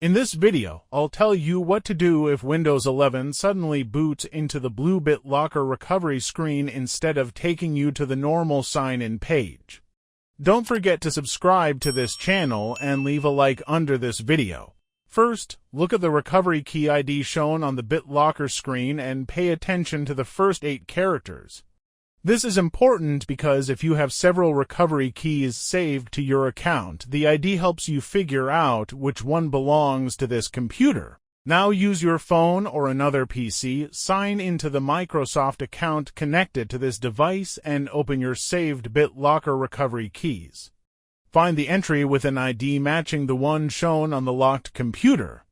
In this video, I'll tell you what to do if Windows 11 suddenly boots into the blue BitLocker Recovery screen instead of taking you to the normal sign-in page. Don't forget to subscribe to this channel and leave a like under this video. First, look at the recovery key ID shown on the BitLocker screen and pay attention to the first 8 characters. This is important because if you have several recovery keys saved to your account, the ID helps you figure out which one belongs to this computer. Now use your phone or another PC, sign into the Microsoft account connected to this device, and open your saved BitLocker recovery keys. Find the entry with an ID matching the one shown on the locked computer.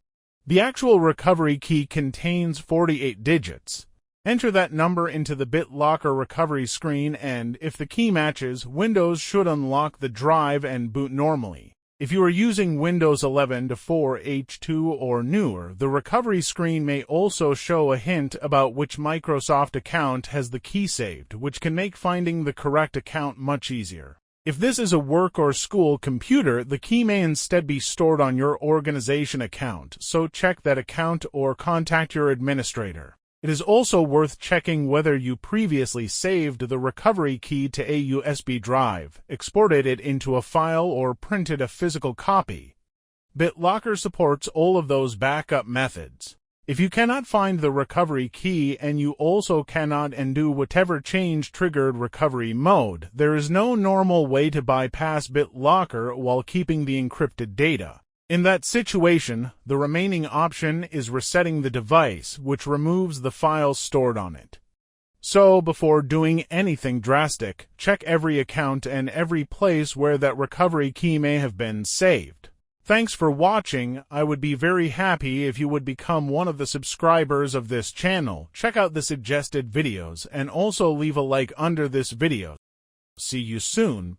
The actual recovery key contains 48 digits. Enter that number into the BitLocker recovery screen, and if the key matches, Windows should unlock the drive and boot normally. If you are using Windows 11 to 4 H2 or newer, the recovery screen may also show a hint about which Microsoft account has the key saved, which can make finding the correct account much easier. If this is a work or school computer, the key may instead be stored on your organization account, so check that account or contact your administrator. It is also worth checking whether you previously saved the recovery key to a USB drive, exported it into a file, or printed a physical copy. BitLocker supports all of those backup methods. If you cannot find the recovery key and you also cannot undo whatever change triggered recovery mode, there is no normal way to bypass BitLocker while keeping the encrypted data. In that situation, the remaining option is resetting the device, which removes the files stored on it. So, before doing anything drastic, check every account and every place where that recovery key may have been saved. Thanks for watching. I would be very happy if you would become one of the subscribers of this channel. Check out the suggested videos and also leave a like under this video. See you soon.